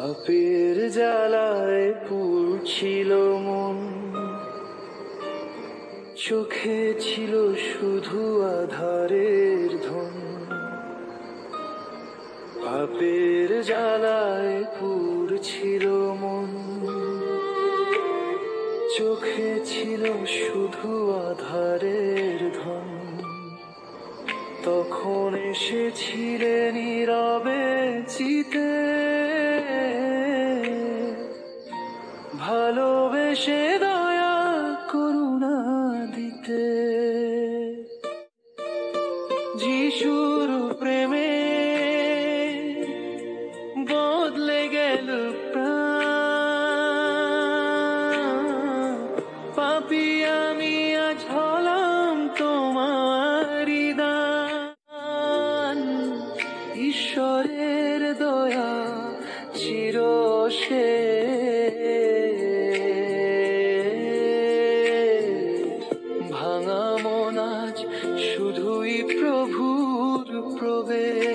পাপের জ্বালায় পুড়ছিল মন, চোখে ছিল শুধু আধারের ধন। পাপের জ্বালায় পুড়ছিল মন, চোখে ছিল শুধু আধারের ধন। তখন এসেছিলে নীরবে চিতে, ভালোবেসে দয়া করুণা দিতে। যিশুর প্রেমে বদলে গেল প্রাণ, পাপী আমি আজ হলাম তোমারি দান। ঈশ্বরের দয়া চিরশেষ, ভাঙা মন আজ শুধুই প্রভুর প্রবেশ।